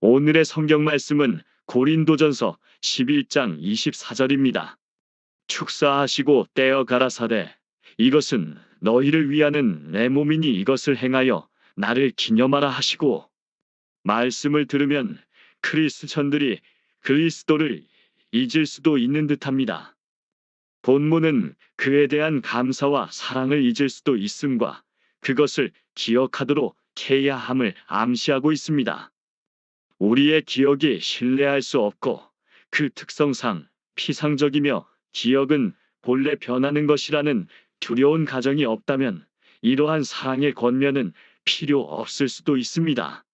오늘의 성경 말씀은 고린도전서 11장 24절입니다. 축사하시고 떼어 가라사대 이것은 너희를 위하는 내 몸이니 이것을 행하여 나를 기념하라 하시고, 말씀을 들으면 크리스천들이 그리스도를 잊을 수도 있는 듯합니다. 본문은 그에 대한 감사와 사랑을 잊을 수도 있음과 그것을 기억하도록 해야 함을 암시하고 있습니다. 우리의 기억이 신뢰할 수 없고 그 특성상 피상적이며 기억은 본래 변하는 것이라는 두려운 가정이 없다면 이러한 사랑의 권면은 필요 없을 수도 있습니다.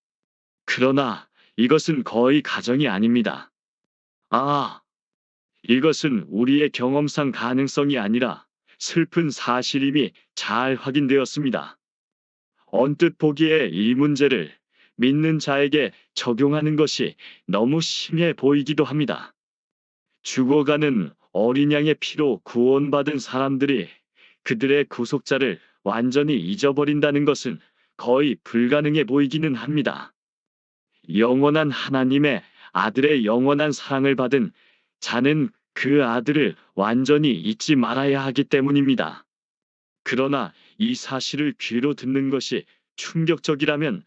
그러나 이것은 거의 가정이 아닙니다. 이것은 우리의 경험상 가능성이 아니라 슬픈 사실임이 잘 확인되었습니다. 언뜻 보기에 이 문제를 믿는 자에게 적용하는 것이 너무 심해 보이기도 합니다. 죽어가는 어린 양의 피로 구원받은 사람들이 그들의 구속자를 완전히 잊어버린다는 것은 거의 불가능해 보이기는 합니다. 영원한 하나님의 아들의 영원한 사랑을 받은 자는 그 아들을 완전히 잊지 말아야 하기 때문입니다. 그러나 이 사실을 귀로 듣는 것이 충격적이라면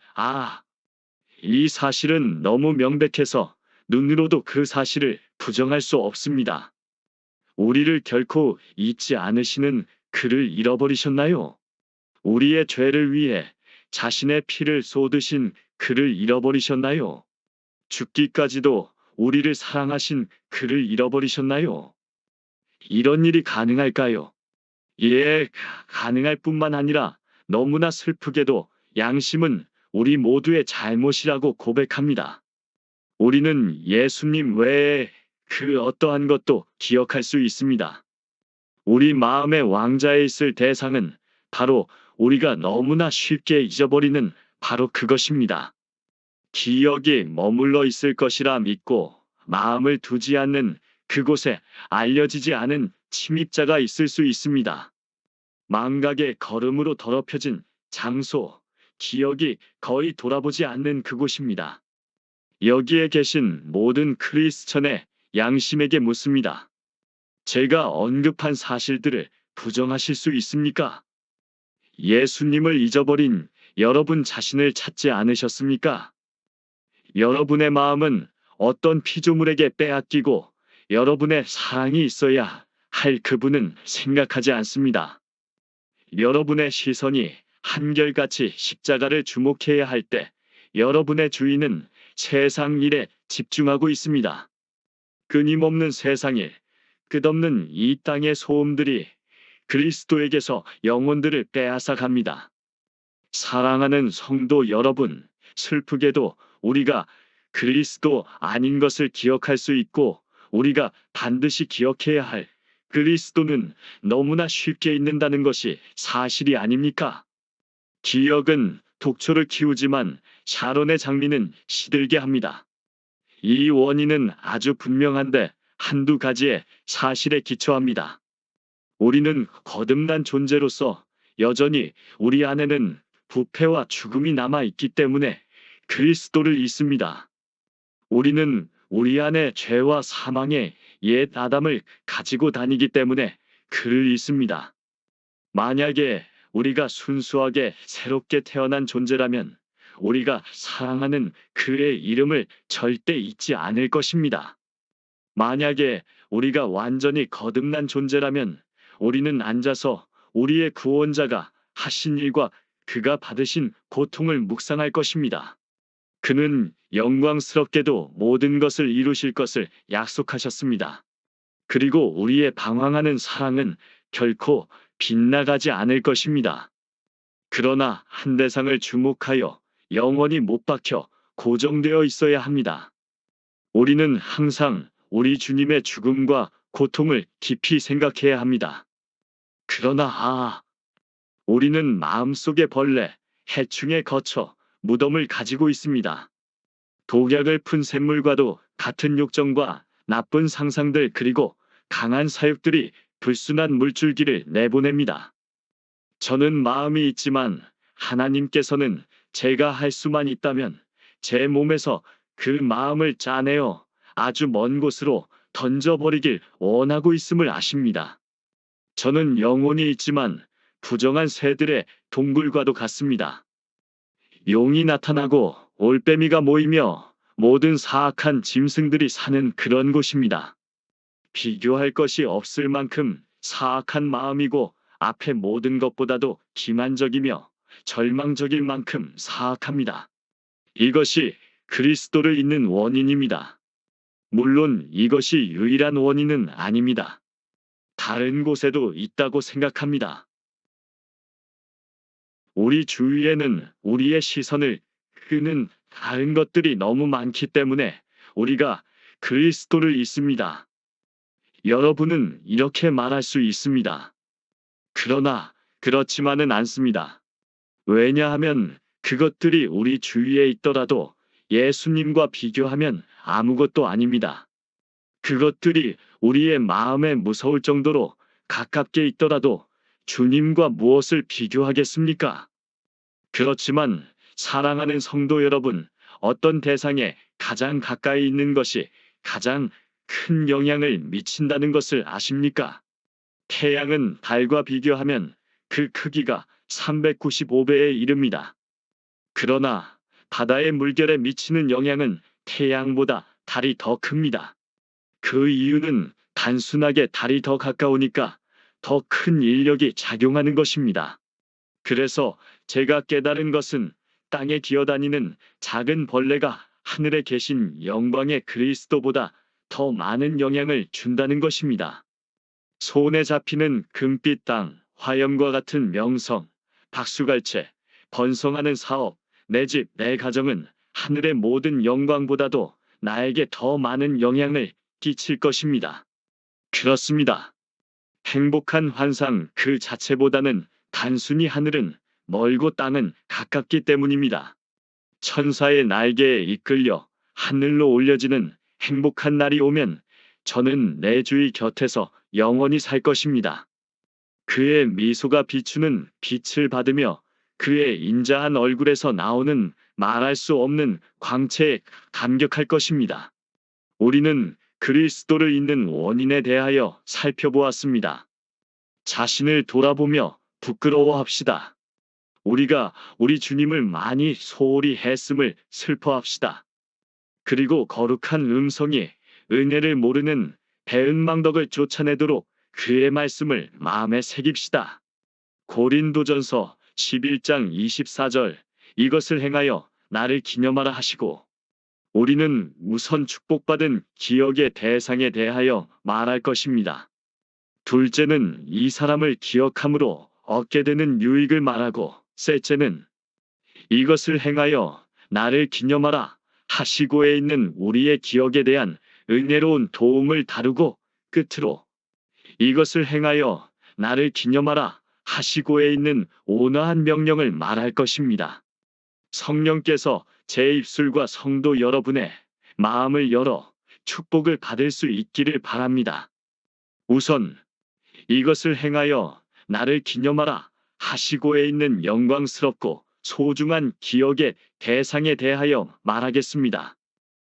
이 사실은 너무 명백해서 눈으로도 그 사실을 부정할 수 없습니다. 우리를 결코 잊지 않으시는 그를 잃어버리셨나요? 우리의 죄를 위해 자신의 피를 쏟으신 그를 잃어버리셨나요? 죽기까지도 우리를 사랑하신 그를 잃어버리셨나요? 이런 일이 가능할까요? 예, 가능할 뿐만 아니라 너무나 슬프게도 양심은 우리 모두의 잘못이라고 고백합니다. 우리는 예수님 외에 그 어떠한 것도 기억할 수 있습니다. 우리 마음의 왕자에 있을 대상은 바로 우리가 너무나 쉽게 잊어버리는 바로 그것입니다. 기억이 머물러 있을 것이라 믿고 마음을 두지 않는 그곳에 알려지지 않은 침입자가 있을 수 있습니다. 망각의 걸음으로 더럽혀진 장소, 기억이 거의 돌아보지 않는 그곳입니다. 여기에 계신 모든 크리스천의 양심에게 묻습니다. 제가 언급한 사실들을 부정하실 수 있습니까? 예수님을 잊어버린 여러분 자신을 찾지 않으셨습니까? 여러분의 마음은 어떤 피조물에게 빼앗기고 여러분의 사랑이 있어야 할 그분은 생각하지 않습니다. 여러분의 시선이 한결같이 십자가를 주목해야 할 때 여러분의 주인은 세상 일에 집중하고 있습니다. 끊임없는 세상 일, 끝없는 이 땅의 소음들이 그리스도에게서 영혼들을 빼앗아 갑니다. 사랑하는 성도 여러분, 슬프게도 우리가 그리스도 아닌 것을 기억할 수 있고 우리가 반드시 기억해야 할 그리스도는 너무나 쉽게 잊는다는 것이 사실이 아닙니까? 기억은 독초를 키우지만 샤론의 장미는 시들게 합니다. 이 원인은 아주 분명한데 한두 가지의 사실에 기초합니다. 우리는 거듭난 존재로서 여전히 우리 안에는 부패와 죽음이 남아 있기 때문에 그리스도를 잊습니다. 우리는 우리 안에 죄와 사망의 옛 아담을 가지고 다니기 때문에 그를 잊습니다. 만약에 우리가 순수하게 새롭게 태어난 존재라면 우리가 사랑하는 그의 이름을 절대 잊지 않을 것입니다. 만약에 우리가 완전히 거듭난 존재라면 우리는 앉아서 우리의 구원자가 하신 일과 그가 받으신 고통을 묵상할 것입니다. 그는 영광스럽게도 모든 것을 이루실 것을 약속하셨습니다. 그리고 우리의 방황하는 사랑은 결코 빗나가지 않을 것입니다. 그러나 한 대상을 주목하여 영원히 못 박혀 고정되어 있어야 합니다. 우리는 항상 우리 주님의 죽음과 고통을 깊이 생각해야 합니다. 그러나 우리는 마음속의 벌레, 해충에 거쳐 무덤을 가지고 있습니다. 독약을 푼 샘물과도 같은 욕정과 나쁜 상상들 그리고 강한 사욕들이 불순한 물줄기를 내보냅니다. 저는 마음이 있지만 하나님께서는 제가 할 수만 있다면 제 몸에서 그 마음을 짜내어 아주 먼 곳으로 던져버리길 원하고 있음을 아십니다. 저는 영혼이 있지만 부정한 새들의 동굴과도 같습니다. 용이 나타나고 올빼미가 모이며 모든 사악한 짐승들이 사는 그런 곳입니다. 비교할 것이 없을 만큼 사악한 마음이고 앞의 모든 것보다도 기만적이며 절망적일 만큼 사악합니다. 이것이 그리스도를 잇는 원인입니다. 물론 이것이 유일한 원인은 아닙니다. 다른 곳에도 있다고 생각합니다. 우리 주위에는 우리의 시선을 끄는 다른 것들이 너무 많기 때문에 우리가 그리스도를 잊습니다. 여러분은 이렇게 말할 수 있습니다. 그러나 그렇지만은 않습니다. 왜냐하면 그것들이 우리 주위에 있더라도 예수님과 비교하면 아무것도 아닙니다. 그것들이 우리의 마음에 무서울 정도로 가깝게 있더라도 주님과 무엇을 비교하겠습니까? 그렇지만 사랑하는 성도 여러분, 어떤 대상에 가장 가까이 있는 것이 가장 큰 영향을 미친다는 것을 아십니까? 태양은 달과 비교하면 그 크기가 395배에 이릅니다. 그러나 바다의 물결에 미치는 영향은 태양보다 달이 더 큽니다. 그 이유는 단순하게 달이 더 가까우니까 더 큰 인력이 작용하는 것입니다. 그래서 제가 깨달은 것은 땅에 기어다니는 작은 벌레가 하늘에 계신 영광의 그리스도보다 더 많은 영향을 준다는 것입니다. 손에 잡히는 금빛 땅, 화염과 같은 명성, 박수갈채, 번성하는 사업, 내 집, 내 가정은 하늘의 모든 영광보다도 나에게 더 많은 영향을 끼칠 것입니다. 그렇습니다. 행복한 환상 그 자체보다는 단순히 하늘은 멀고 땅은 가깝기 때문입니다. 천사의 날개에 이끌려 하늘로 올려지는 행복한 날이 오면 저는 내 주의 곁에서 영원히 살 것입니다. 그의 미소가 비추는 빛을 받으며 그의 인자한 얼굴에서 나오는 말할 수 없는 광채에 감격할 것입니다. 우리는 그리스도를 잇는 원인에 대하여 살펴보았습니다. 자신을 돌아보며 부끄러워합시다. 우리가 우리 주님을 많이 소홀히 했음을 슬퍼합시다. 그리고 거룩한 음성이 은혜를 모르는 배은망덕을 쫓아내도록 그의 말씀을 마음에 새깁시다. 고린도전서 11장 24절 이것을 행하여 나를 기념하라 하시고 우리는 우선 축복받은 기억의 대상에 대하여 말할 것입니다. 둘째는 이 사람을 기억함으로 얻게 되는 유익을 말하고 셋째는 이것을 행하여 나를 기념하라 하시고에 있는 우리의 기억에 대한 은혜로운 도움을 다루고 끝으로 이것을 행하여 나를 기념하라 하시고에 있는 온화한 명령을 말할 것입니다. 성령께서 제 입술과 성도 여러분의 마음을 열어 축복을 받을 수 있기를 바랍니다. 우선 이것을 행하여 나를 기념하라 하시고에 있는 영광스럽고 소중한 기억의 대상에 대하여 말하겠습니다.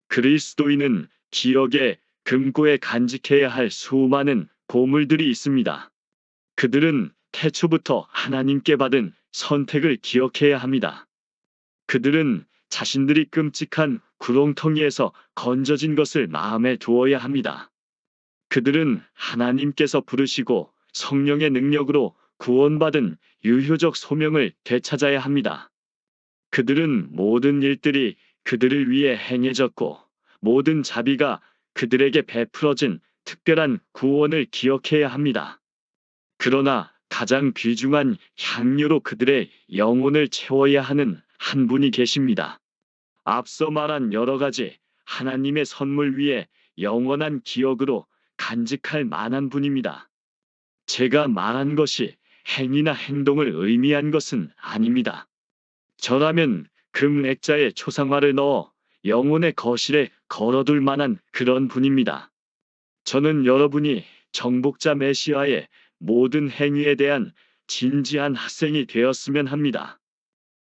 그리스도인은 기억의 금고에 간직해야 할 수많은 보물들이 있습니다. 그들은 태초부터 하나님께 받은 선택을 기억해야 합니다. 그들은 자신들이 끔찍한 구렁텅이에서 건져진 것을 마음에 두어야 합니다. 그들은 하나님께서 부르시고 성령의 능력으로 구원받은 유효적 소명을 되찾아야 합니다. 그들은 모든 일들이 그들을 위해 행해졌고 모든 자비가 그들에게 베풀어진 특별한 구원을 기억해야 합니다. 그러나 가장 귀중한 향료로 그들의 영혼을 채워야 하는 한 분이 계십니다. 앞서 말한 여러 가지 하나님의 선물 위에 영원한 기억으로 간직할 만한 분입니다. 제가 말한 것이 행위나 행동을 의미한 것은 아닙니다. 저라면 금 액자에 초상화를 넣어 영혼의 거실에 걸어둘 만한 그런 분입니다. 저는 여러분이 정복자 메시아의 모든 행위에 대한 진지한 학생이 되었으면 합니다.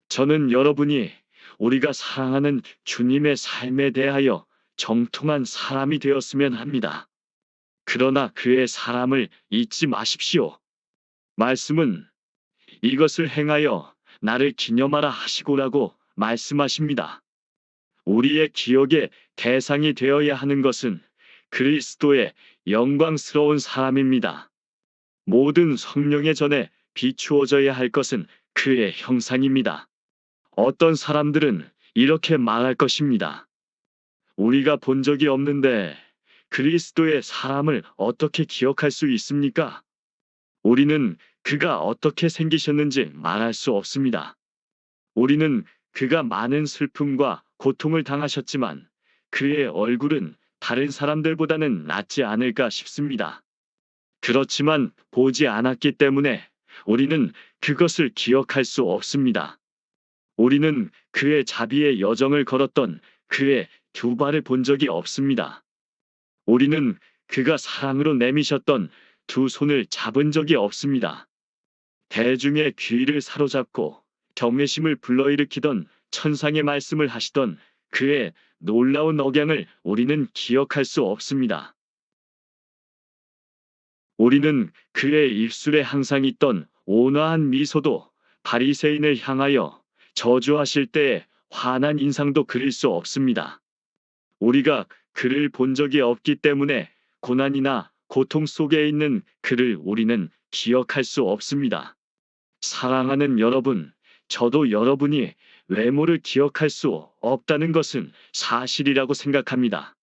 저는 여러분이 우리가 사랑하는 주님의 삶에 대하여 정통한 사람이 되었으면 합니다. 그러나 그의 사람을 잊지 마십시오. 말씀은 이것을 행하여 나를 기념하라 하시고라고 말씀하십니다. 우리의 기억의 대상이 되어야 하는 것은 그리스도의 영광스러운 사람입니다. 모든 성령의 전에 비추어져야 할 것은 그의 형상입니다. 어떤 사람들은 이렇게 말할 것입니다. 우리가 본 적이 없는데 그리스도의 사람을 어떻게 기억할 수 있습니까? 우리는 그가 어떻게 생기셨는지 말할 수 없습니다. 우리는 그가 많은 슬픔과 고통을 당하셨지만 그의 얼굴은 다른 사람들보다는 낫지 않을까 싶습니다. 그렇지만 보지 않았기 때문에 우리는 그것을 기억할 수 없습니다. 우리는 그의 자비의 여정을 걸었던 그의 두 발을 본 적이 없습니다. 우리는 그가 사랑으로 내미셨던 두 손을 잡은 적이 없습니다. 대중의 귀를 사로잡고 경외심을 불러일으키던 천상의 말씀을 하시던 그의 놀라운 억양을 우리는 기억할 수 없습니다. 우리는 그의 입술에 항상 있던 온화한 미소도 바리새인을 향하여 저주하실 때의 환한 인상도 그릴 수 없습니다. 우리가 그를 본 적이 없기 때문에 고난이나 고통 속에 있는 그를 우리는 기억할 수 없습니다. 사랑하는 여러분, 저도 여러분이 외모를 기억할 수 없다는 것은 사실이라고 생각합니다.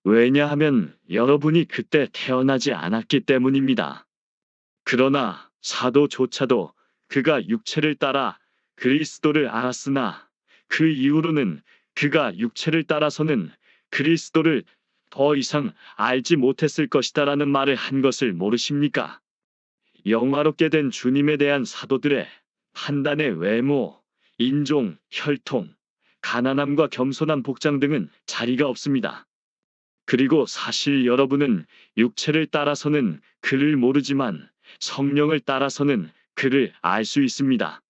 왜냐하면 여러분이 그때 태어나지 않았기 때문입니다. 그러나 사도조차도 그가 육체를 따라 그리스도를 알았으나 그 이후로는 그가 육체를 따라서는 그리스도를 더 이상 알지 못했을 것이다라는 말을 한 것을 모르십니까? 영화롭게 된 주님에 대한 사도들의 판단의 외모, 인종, 혈통, 가난함과 겸손한 복장 등은 자리가 없습니다. 그리고 사실 여러분은 육체를 따라서는 그를 모르지만 성령을 따라서는 그를 알 수 있습니다.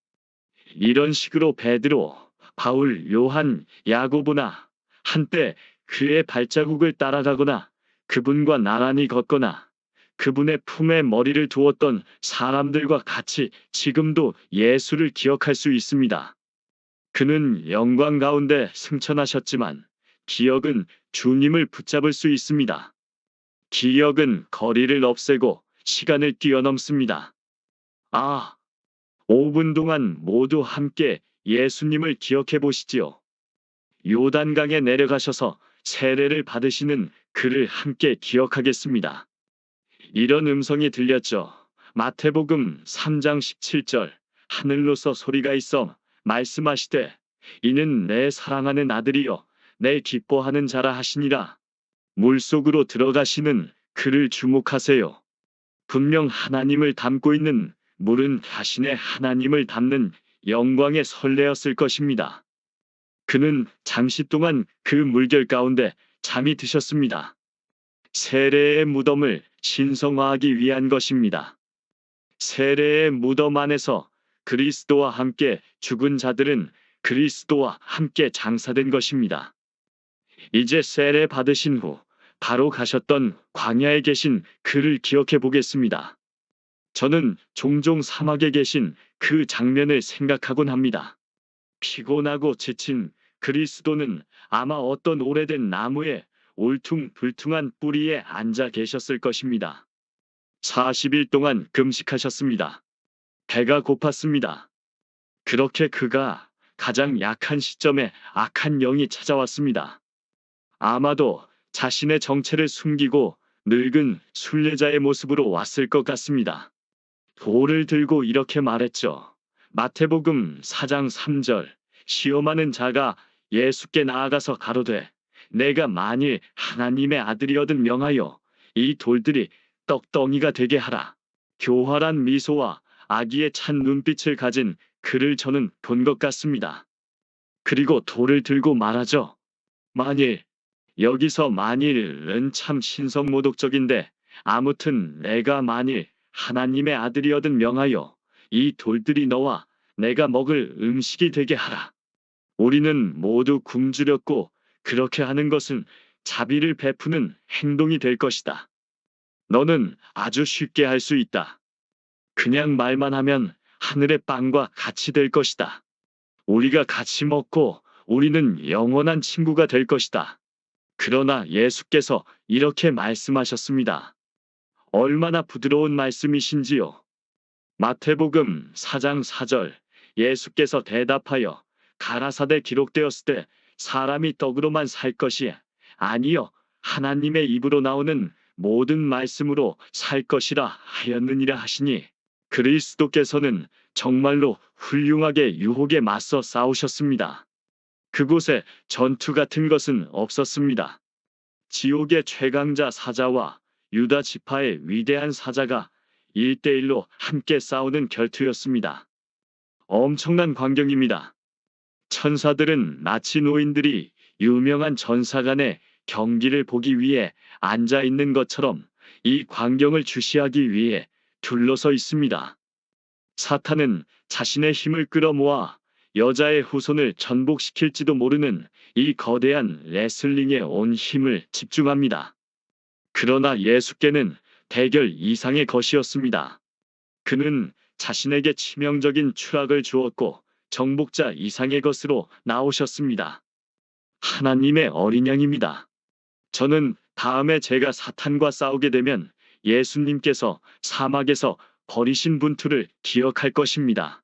이런 식으로 베드로, 바울, 요한, 야고보나 한때 그의 발자국을 따라가거나 그분과 나란히 걷거나 그분의 품에 머리를 두었던 사람들과 같이 지금도 예수를 기억할 수 있습니다. 그는 영광 가운데 승천하셨지만 기억은 주님을 붙잡을 수 있습니다. 기억은 거리를 없애고 시간을 뛰어넘습니다. 5분 동안 모두 함께 예수님을 기억해 보시지요. 요단강에 내려가셔서 세례를 받으시는 그를 함께 기억하겠습니다. 이런 음성이 들렸죠. 마태복음 3장 17절 하늘로서 소리가 있어 말씀하시되 이는 내 사랑하는 아들이요 내 기뻐하는 자라 하시니라. 물속으로 들어가시는 그를 주목하세요. 분명 하나님을 담고 있는 물은 자신의 하나님을 담는 영광의 설레었을 것입니다. 그는 잠시 동안 그 물결 가운데 잠이 드셨습니다. 세례의 무덤을 신성화하기 위한 것입니다. 세례의 무덤 안에서 그리스도와 함께 죽은 자들은 그리스도와 함께 장사된 것입니다. 이제 세례 받으신 후 바로 가셨던 광야에 계신 그를 기억해 보겠습니다. 저는 종종 사막에 계신 그 장면을 생각하곤 합니다. 피곤하고 지친 그리스도는 아마 어떤 오래된 나무에 울퉁불퉁한 뿌리에 앉아 계셨을 것입니다. 40일 동안 금식하셨습니다. 배가 고팠습니다. 그렇게 그가 가장 약한 시점에 악한 영이 찾아왔습니다. 아마도 자신의 정체를 숨기고 늙은 순례자의 모습으로 왔을 것 같습니다. 돌을 들고 이렇게 말했죠. 마태복음 4장 3절 시험하는 자가 예수께 나아가서 가로되 내가 만일 하나님의 아들이거든 명하여 이 돌들이 떡덩이가 되게 하라. 교활한 미소와 아기의 찬 눈빛을 가진 그를 저는 본 것 같습니다. 그리고 돌을 들고 말하죠. 만일, 여기서 만일은 참 신성모독적인데 아무튼 내가 만일 하나님의 아들이거든 명하여 이 돌들이 너와 내가 먹을 음식이 되게 하라. 우리는 모두 굶주렸고 그렇게 하는 것은 자비를 베푸는 행동이 될 것이다. 너는 아주 쉽게 할 수 있다. 그냥 말만 하면 하늘의 빵과 같이 될 것이다. 우리가 같이 먹고 우리는 영원한 친구가 될 것이다. 그러나 예수께서 이렇게 말씀하셨습니다. 얼마나 부드러운 말씀이신지요. 마태복음 4장 4절 예수께서 대답하여 가라사대 기록되었을 때 사람이 떡으로만 살 것이 아니요 하나님의 입으로 나오는 모든 말씀으로 살 것이라 하였느니라 하시니 그리스도께서는 정말로 훌륭하게 유혹에 맞서 싸우셨습니다. 그곳에 전투 같은 것은 없었습니다. 지옥의 최강자 사자와 유다 지파의 위대한 사자가 1대1로 함께 싸우는 결투였습니다. 엄청난 광경입니다. 천사들은 나치 노인들이 유명한 전사 간의 경기를 보기 위해 앉아 있는 것처럼 이 광경을 주시하기 위해 둘러서 있습니다. 사탄은 자신의 힘을 끌어모아 여자의 후손을 전복시킬지도 모르는 이 거대한 레슬링에 온 힘을 집중합니다. 그러나 예수께는 대결 이상의 것이었습니다. 그는 자신에게 치명적인 추락을 주었고 정복자 이상의 것으로 나오셨습니다. 하나님의 어린 양입니다. 저는 다음에 제가 사탄과 싸우게 되면 예수님께서 사막에서 버리신 분투를 기억할 것입니다.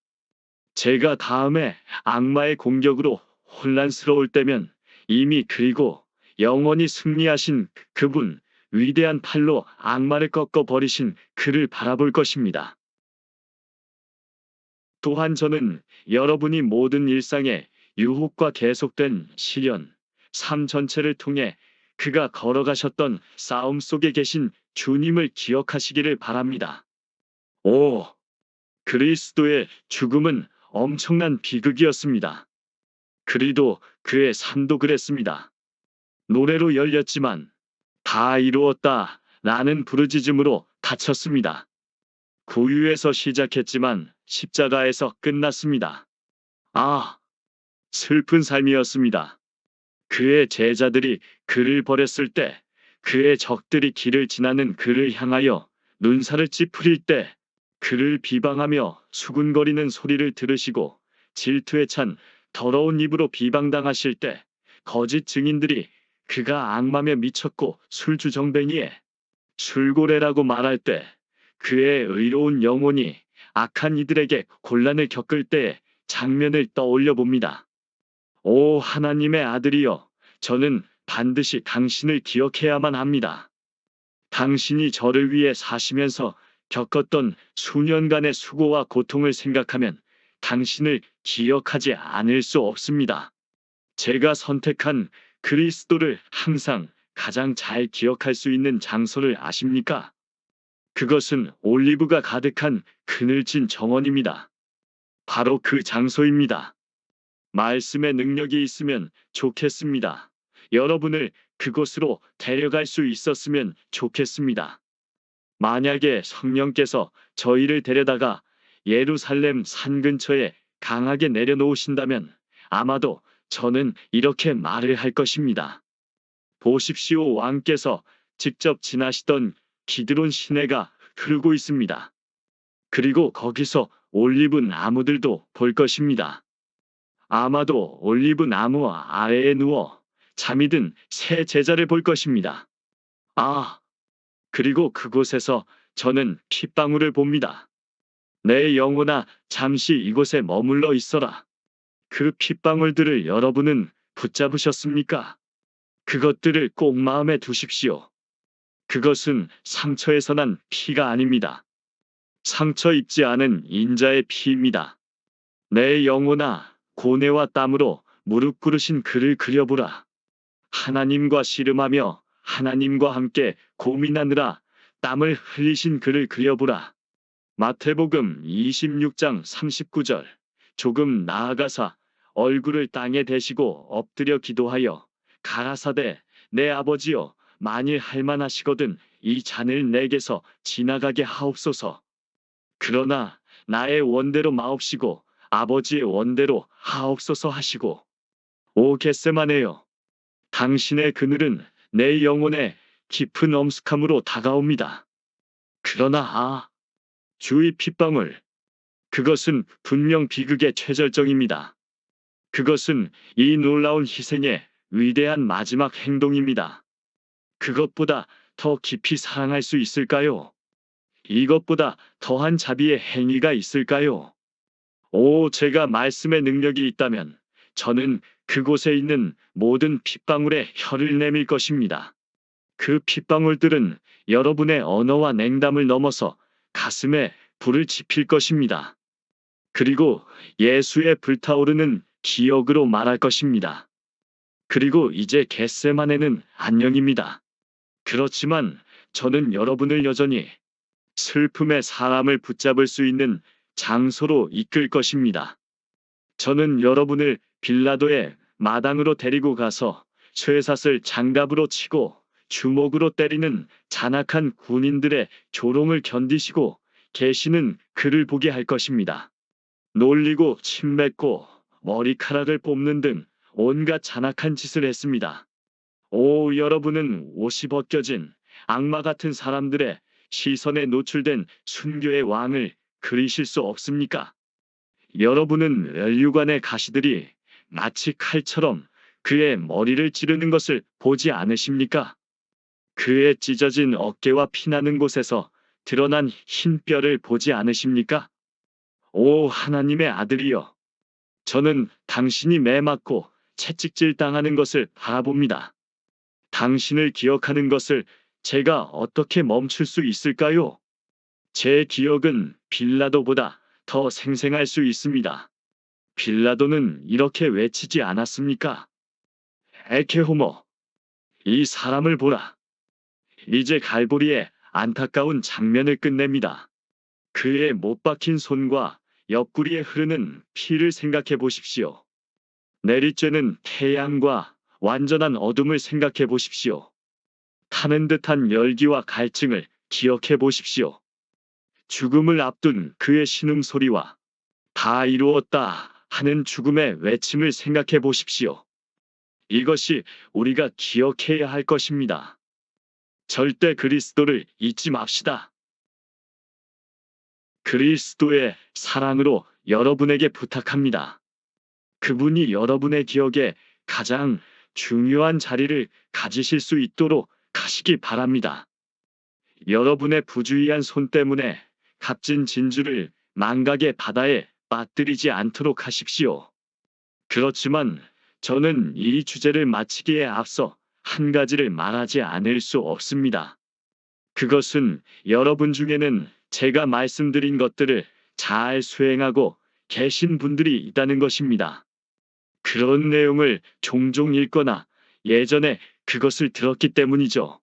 제가 다음에 악마의 공격으로 혼란스러울 때면 이미 그리고 영원히 승리하신 그분, 위대한 팔로 악마를 꺾어 버리신 그를 바라볼 것입니다. 또한 저는 여러분이 모든 일상의 유혹과 계속된 시련, 삶 전체를 통해 그가 걸어가셨던 싸움 속에 계신 주님을 기억하시기를 바랍니다. 오, 그리스도의 죽음은 엄청난 비극이었습니다. 그리도 그의 삶도 그랬습니다. 노래로 열렸지만 다 이루었다 라는 부르짖음으로 닫혔습니다. 구유에서 시작했지만 십자가에서 끝났습니다. 아, 슬픈 삶이었습니다. 그의 제자들이 그를 버렸을 때, 그의 적들이 길을 지나는 그를 향하여 눈살을 찌푸릴 때, 그를 비방하며 수군거리는 소리를 들으시고 질투에 찬 더러운 입으로 비방당하실 때, 거짓 증인들이 그가 악마며 미쳤고 술주정뱅이에 술고래라고 말할 때, 그의 의로운 영혼이 악한 이들에게 곤란을 겪을 때의 장면을 떠올려 봅니다. 오 하나님의 아들이여, 저는 반드시 당신을 기억해야만 합니다. 당신이 저를 위해 사시면서 겪었던 수년간의 수고와 고통을 생각하면 당신을 기억하지 않을 수 없습니다. 제가 선택한 그리스도를 항상 가장 잘 기억할 수 있는 장소를 아십니까? 그것은 올리브가 가득한 그늘진 정원입니다. 바로 그 장소입니다. 말씀의 능력이 있으면 좋겠습니다. 여러분을 그곳으로 데려갈 수 있었으면 좋겠습니다. 만약에 성령께서 저희를 데려다가 예루살렘 산 근처에 강하게 내려놓으신다면 아마도 저는 이렇게 말을 할 것입니다. 보십시오, 왕께서 직접 지나시던 기드론 시내가 흐르고 있습니다. 그리고 거기서 올리브 나무들도 볼 것입니다. 아마도 올리브 나무 아래에 누워 잠이 든 새 제자를 볼 것입니다. 아, 그리고 그곳에서 저는 핏방울을 봅니다. 내 영혼아, 잠시 이곳에 머물러 있어라. 그 핏방울들을 여러분은 붙잡으셨습니까? 그것들을 꼭 마음에 두십시오. 그것은 상처에서 난 피가 아닙니다. 상처 입지 않은 인자의 피입니다. 내 영혼아, 고뇌와 땀으로 무릎 꿇으신 그를 그려보라. 하나님과 씨름하며 하나님과 함께 고민하느라 땀을 흘리신 그를 그려보라. 마태복음 26장 39절. 조금 나아가사 얼굴을 땅에 대시고 엎드려 기도하여 가라사대, 내 아버지여, 만일 할만하시거든 이 잔을 내게서 지나가게 하옵소서. 그러나 나의 원대로 마옵시고 아버지의 원대로 하옵소서 하시고 오 겟세마네여, 당신의 그늘은 내 영혼의 깊은 엄숙함으로 다가옵니다. 그러나 주의 핏방울, 그것은 분명 비극의 최절정입니다. 그것은 이 놀라운 희생의 위대한 마지막 행동입니다. 그것보다 더 깊이 사랑할 수 있을까요? 이것보다 더한 자비의 행위가 있을까요? 오, 제가 말씀의 능력이 있다면 저는 그곳에 있는 모든 핏방울에 혀를 내밀 것입니다. 그 핏방울들은 여러분의 언어와 냉담을 넘어서 가슴에 불을 지필 것입니다. 그리고 예수의 불타오르는 기억으로 말할 것입니다. 그리고 이제 겟세마네는 안녕입니다. 그렇지만 저는 여러분을 여전히 슬픔의 사람을 붙잡을 수 있는 장소로 이끌 것입니다. 저는 여러분을 빌라도의 마당으로 데리고 가서 쇠사슬 장갑으로 치고 주먹으로 때리는 잔악한 군인들의 조롱을 견디시고 계시는 그를 보게 할 것입니다. 놀리고 침뱉고 머리카락을 뽑는 등 온갖 잔악한 짓을 했습니다. 오, 여러분은 옷이 벗겨진 악마 같은 사람들의 시선에 노출된 순교의 왕을 그리실 수 없습니까? 여러분은 면류관의 가시들이 마치 칼처럼 그의 머리를 찌르는 것을 보지 않으십니까? 그의 찢어진 어깨와 피나는 곳에서 드러난 흰 뼈를 보지 않으십니까? 오 하나님의 아들이여, 저는 당신이 매맞고 채찍질 당하는 것을 바라봅니다. 당신을 기억하는 것을 제가 어떻게 멈출 수 있을까요? 제 기억은 빌라도보다 더 생생할 수 있습니다. 빌라도는 이렇게 외치지 않았습니까? 에케호모, 이 사람을 보라. 이제 갈보리의 안타까운 장면을 끝냅니다. 그의 못 박힌 손과 옆구리에 흐르는 피를 생각해 보십시오. 내리쬐는 태양과 완전한 어둠을 생각해 보십시오. 타는 듯한 열기와 갈증을 기억해 보십시오. 죽음을 앞둔 그의 신음소리와 다 이루었다 하는 죽음의 외침을 생각해 보십시오. 이것이 우리가 기억해야 할 것입니다. 절대 그리스도를 잊지 맙시다. 그리스도의 사랑으로 여러분에게 부탁합니다. 그분이 여러분의 기억에 가장 중요한 자리를 가지실 수 있도록 하시기 바랍니다. 여러분의 부주의한 손 때문에 값진 진주를 망각의 바다에 빠뜨리지 않도록 하십시오. 그렇지만 저는 이 주제를 마치기에 앞서 한 가지를 말하지 않을 수 없습니다. 그것은 여러분 중에는 제가 말씀드린 것들을 잘 수행하고 계신 분들이 있다는 것입니다. 그런 내용을 종종 읽거나 예전에 그것을 들었기 때문이죠.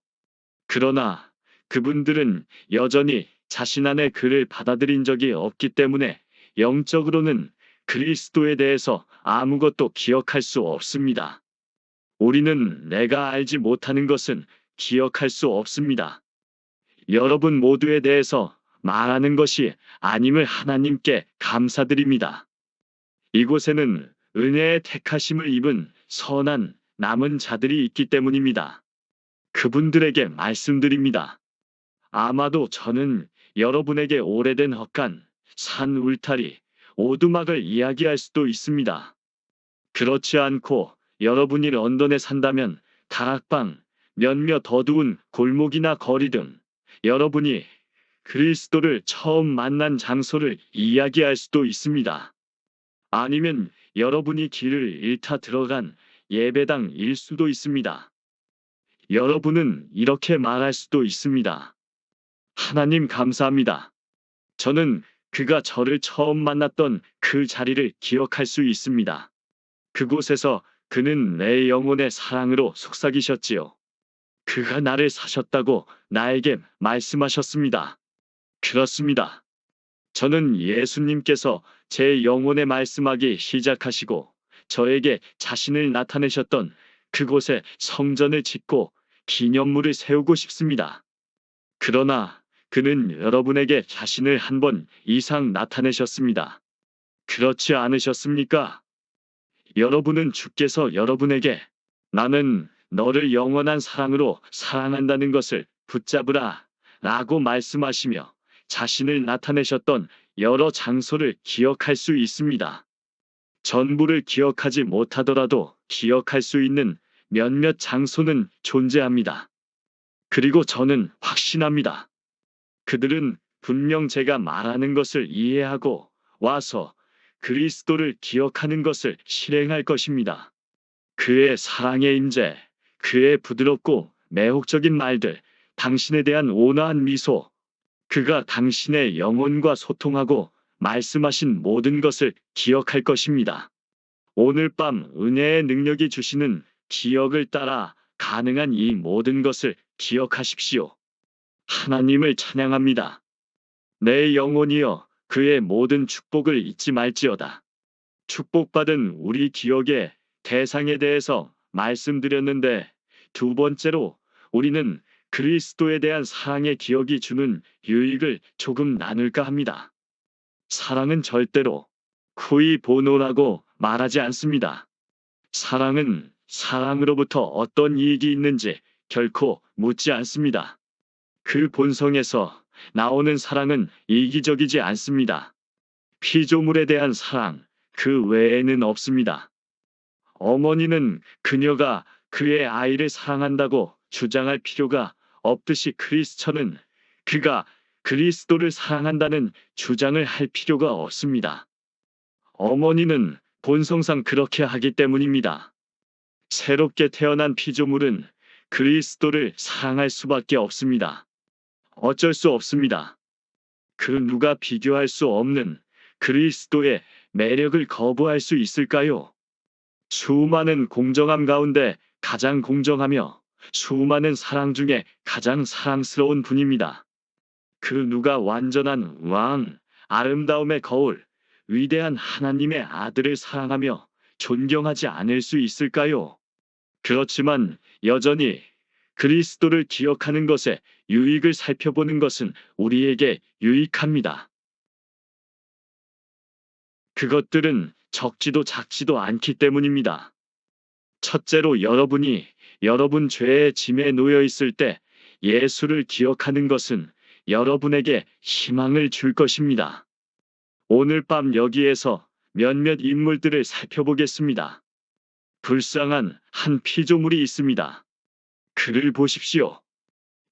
그러나 그분들은 여전히 자신 안에 그를 받아들인 적이 없기 때문에 영적으로는 그리스도에 대해서 아무것도 기억할 수 없습니다. 우리는 내가 알지 못하는 것은 기억할 수 없습니다. 여러분 모두에 대해서 말하는 것이 아님을 하나님께 감사드립니다. 이곳에는 은혜의 택하심을 입은 선한 남은 자들이 있기 때문입니다. 그분들에게 말씀드립니다. 아마도 저는 여러분에게 오래된 헛간, 산 울타리, 오두막을 이야기할 수도 있습니다. 그렇지 않고 여러분이 런던에 산다면 다락방, 몇몇 어두운 골목이나 거리 등 여러분이 그리스도를 처음 만난 장소를 이야기할 수도 있습니다. 아니면 여러분이 길을 잃다 들어간 예배당일 수도 있습니다. 여러분은 이렇게 말할 수도 있습니다. 하나님 감사합니다. 저는 그가 저를 처음 만났던 그 자리를 기억할 수 있습니다. 그곳에서 그는 내 영혼의 사랑으로 속삭이셨지요. 그가 나를 사셨다고 나에게 말씀하셨습니다. 그렇습니다. 저는 예수님께서 제 영혼에 말씀하기 시작하시고 저에게 자신을 나타내셨던 그곳에 성전을 짓고 기념물을 세우고 싶습니다. 그러나 그는 여러분에게 자신을 한 번 이상 나타내셨습니다. 그렇지 않으셨습니까? 여러분은 주께서 여러분에게 나는 너를 영원한 사랑으로 사랑한다는 것을 붙잡으라 라고 말씀하시며 자신을 나타내셨던 여러 장소를 기억할 수 있습니다. 전부를 기억하지 못하더라도 기억할 수 있는 몇몇 장소는 존재합니다. 그리고 저는 확신합니다. 그들은 분명 제가 말하는 것을 이해하고 와서 그리스도를 기억하는 것을 실행할 것입니다. 그의 사랑의 임재, 그의 부드럽고 매혹적인 말들, 당신에 대한 온화한 미소, 그가 당신의 영혼과 소통하고 말씀하신 모든 것을 기억할 것입니다. 오늘 밤 은혜의 능력이 주시는 기억을 따라 가능한 이 모든 것을 기억하십시오. 하나님을 찬양합니다. 내 영혼이여 그의 모든 축복을 잊지 말지어다. 축복받은 우리 기억의 대상에 대해서 말씀드렸는데 두 번째로 우리는 그리스도에 대한 사랑의 기억이 주는 유익을 조금 나눌까 합니다. 사랑은 절대로 쿠이 보노라고 말하지 않습니다. 사랑은 사랑으로부터 어떤 이익이 있는지 결코 묻지 않습니다. 그 본성에서 나오는 사랑은 이기적이지 않습니다. 피조물에 대한 사랑, 그 외에는 없습니다. 어머니는 그녀가 그의 아이를 사랑한다고 주장할 필요가 없듯이 크리스천은 그가 그리스도를 사랑한다는 주장을 할 필요가 없습니다. 어머니는 본성상 그렇게 하기 때문입니다. 새롭게 태어난 피조물은 그리스도를 사랑할 수밖에 없습니다. 어쩔 수 없습니다. 그 누가 비교할 수 없는 그리스도의 매력을 거부할 수 있을까요? 수많은 공정함 가운데 가장 공정하며 수많은 사랑 중에 가장 사랑스러운 분입니다. 그 누가 완전한 왕, 아름다움의 거울, 위대한 하나님의 아들을 사랑하며 존경하지 않을 수 있을까요? 그렇지만 여전히 그리스도를 기억하는 것에 유익을 살펴보는 것은 우리에게 유익합니다. 그것들은 적지도 작지도 않기 때문입니다. 첫째로 여러분이 여러분 죄의 짐에 놓여 있을 때 예수를 기억하는 것은 여러분에게 희망을 줄 것입니다. 오늘 밤 여기에서 몇몇 인물들을 살펴보겠습니다. 불쌍한 한 피조물이 있습니다. 그를 보십시오.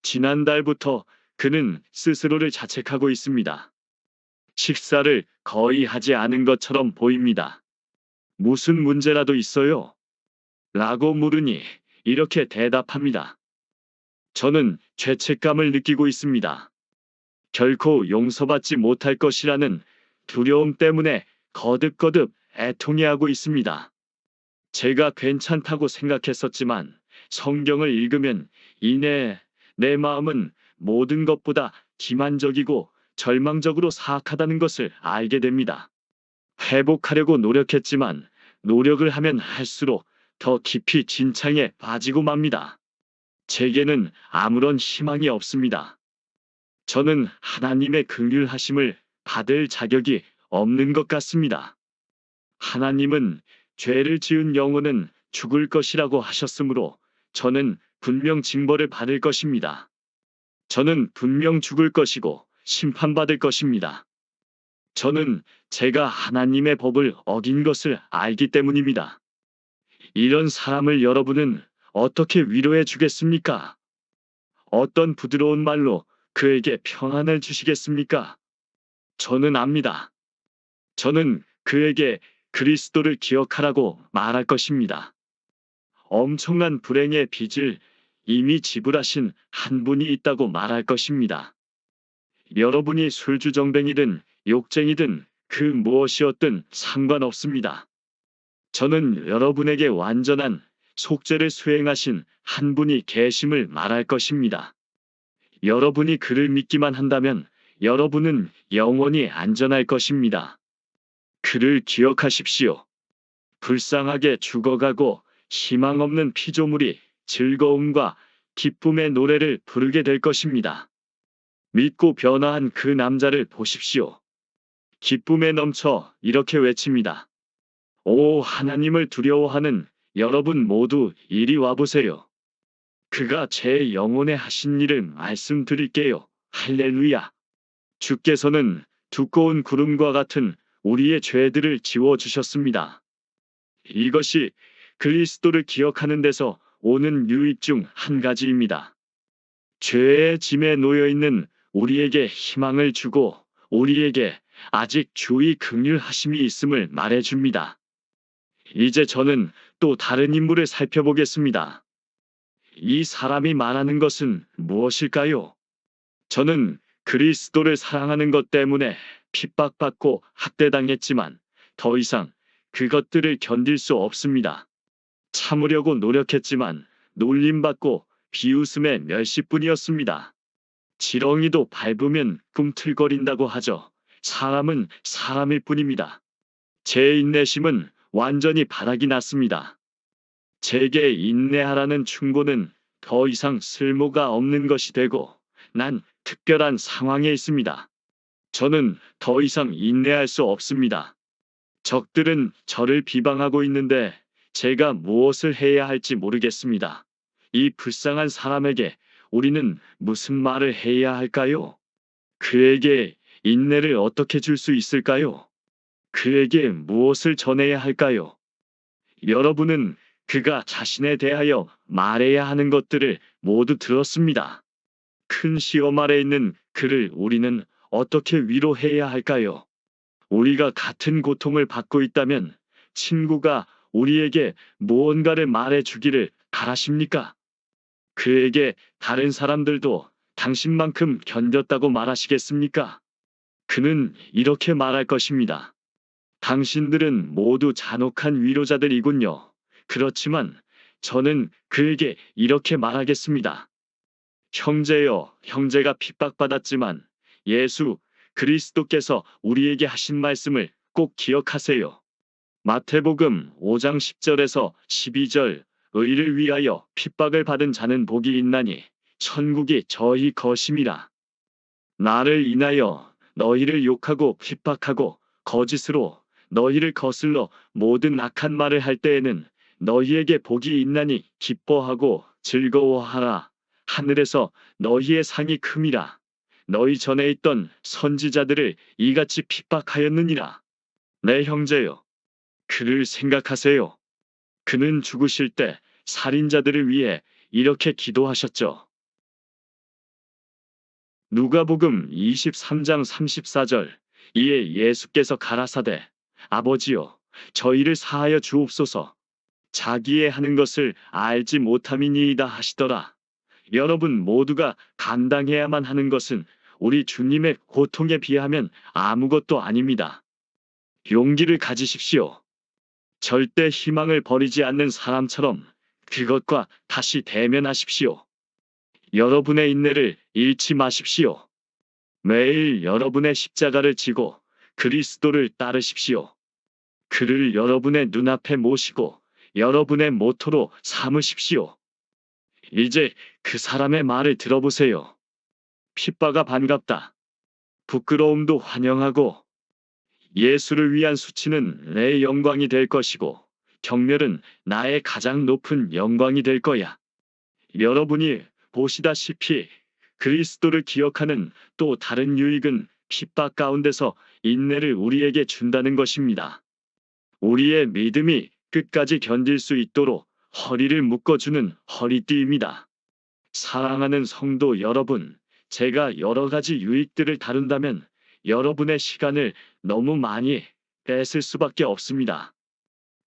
지난달부터 그는 스스로를 자책하고 있습니다. 식사를 거의 하지 않은 것처럼 보입니다. 무슨 문제라도 있어요? 라고 물으니 이렇게 대답합니다. 저는 죄책감을 느끼고 있습니다. 결코 용서받지 못할 것이라는 두려움 때문에 거듭거듭 애통해하고 있습니다. 제가 괜찮다고 생각했었지만 성경을 읽으면 이내 내 마음은 모든 것보다 기만적이고 절망적으로 사악하다는 것을 알게 됩니다. 회복하려고 노력했지만 노력을 하면 할수록 더 깊이 진창에 빠지고 맙니다. 제게는 아무런 희망이 없습니다. 저는 하나님의 긍휼하심을 받을 자격이 없는 것 같습니다. 하나님은 죄를 지은 영혼은 죽을 것이라고 하셨으므로 저는 분명 징벌을 받을 것입니다. 저는 분명 죽을 것이고 심판받을 것입니다. 저는 제가 하나님의 법을 어긴 것을 알기 때문입니다. 이런 사람을 여러분은 어떻게 위로해 주겠습니까? 어떤 부드러운 말로 그에게 평안을 주시겠습니까? 저는 압니다. 저는 그에게 그리스도를 기억하라고 말할 것입니다. 엄청난 불행의 빚을 이미 지불하신 한 분이 있다고 말할 것입니다. 여러분이 술주정뱅이든 욕쟁이든 그 무엇이었든 상관없습니다. 저는 여러분에게 완전한 속죄를 수행하신 한 분이 계심을 말할 것입니다. 여러분이 그를 믿기만 한다면 여러분은 영원히 안전할 것입니다. 그를 기억하십시오. 불쌍하게 죽어가고 희망 없는 피조물이 즐거움과 기쁨의 노래를 부르게 될 것입니다. 믿고 변화한 그 남자를 보십시오. 기쁨에 넘쳐 이렇게 외칩니다. 오, 하나님을 두려워하는 여러분 모두 이리 와보세요. 그가 제 영혼에 하신 일을 말씀드릴게요. 할렐루야. 주께서는 두꺼운 구름과 같은 우리의 죄들을 지워주셨습니다. 이것이 그리스도를 기억하는 데서 오는 유익 중 한 가지입니다. 죄의 짐에 놓여 있는 우리에게 희망을 주고 우리에게 아직 주의 긍휼하심이 있음을 말해줍니다. 이제 저는 또 다른 인물을 살펴보겠습니다. 이 사람이 말하는 것은 무엇일까요? 저는 그리스도를 사랑하는 것 때문에 핍박받고 학대당했지만 더 이상 그것들을 견딜 수 없습니다. 참으려고 노력했지만 놀림받고 비웃음의 멸시뿐이었습니다. 지렁이도 밟으면 꿈틀거린다고 하죠. 사람은 사람일 뿐입니다. 제 인내심은 완전히 바닥이 났습니다. 제게 인내하라는 충고는 더 이상 쓸모가 없는 것이 되고 난 특별한 상황에 있습니다. 저는 더 이상 인내할 수 없습니다. 적들은 저를 비방하고 있는데 제가 무엇을 해야 할지 모르겠습니다. 이 불쌍한 사람에게 우리는 무슨 말을 해야 할까요? 그에게 인내를 어떻게 줄 수 있을까요? 그에게 무엇을 전해야 할까요? 여러분은 그가 자신에 대하여 말해야 하는 것들을 모두 들었습니다. 큰 시험 아래 있는 그를 우리는 어떻게 위로해야 할까요? 우리가 같은 고통을 받고 있다면 친구가 우리에게 무언가를 말해 주기를 바라십니까? 그에게 다른 사람들도 당신만큼 견뎠다고 말하시겠습니까? 그는 이렇게 말할 것입니다. 당신들은 모두 잔혹한 위로자들이군요. 그렇지만 저는 그에게 이렇게 말하겠습니다. 형제여, 형제가 핍박받았지만 예수 그리스도께서 우리에게 하신 말씀을 꼭 기억하세요. 마태복음 5장 10절에서 12절 의를 위하여 핍박을 받은 자는 복이 있나니 천국이 저희 것임이라. 나를 인하여 너희를 욕하고 핍박하고 거짓으로 너희를 거슬러 모든 악한 말을 할 때에는 너희에게 복이 있나니 기뻐하고 즐거워하라. 하늘에서 너희의 상이 큼이라. 너희 전에 있던 선지자들을 이같이 핍박하였느니라. 내 형제여, 그를 생각하세요. 그는 죽으실 때 살인자들을 위해 이렇게 기도하셨죠. 누가복음 23장 34절. 이에 예수께서 가라사대 아버지여 저희를 사하여 주옵소서. 자기의 하는 것을 알지 못함이니이다 하시더라. 여러분 모두가 감당해야만 하는 것은 우리 주님의 고통에 비하면 아무것도 아닙니다. 용기를 가지십시오. 절대 희망을 버리지 않는 사람처럼 그것과 다시 대면하십시오. 여러분의 인내를 잃지 마십시오. 매일 여러분의 십자가를 지고 그리스도를 따르십시오. 그를 여러분의 눈앞에 모시고 여러분의 모토로 삼으십시오. 이제 그 사람의 말을 들어보세요. 핍박아 반갑다. 부끄러움도 환영하고 예수를 위한 수치는 내 영광이 될 것이고 경멸은 나의 가장 높은 영광이 될 거야. 여러분이 보시다시피 그리스도를 기억하는 또 다른 유익은 핍박 가운데서 인내를 우리에게 준다는 것입니다. 우리의 믿음이 끝까지 견딜 수 있도록 허리를 묶어주는 허리띠입니다. 사랑하는 성도 여러분, 제가 여러 가지 유익들을 다룬다면 여러분의 시간을 너무 많이 뺏을 수밖에 없습니다.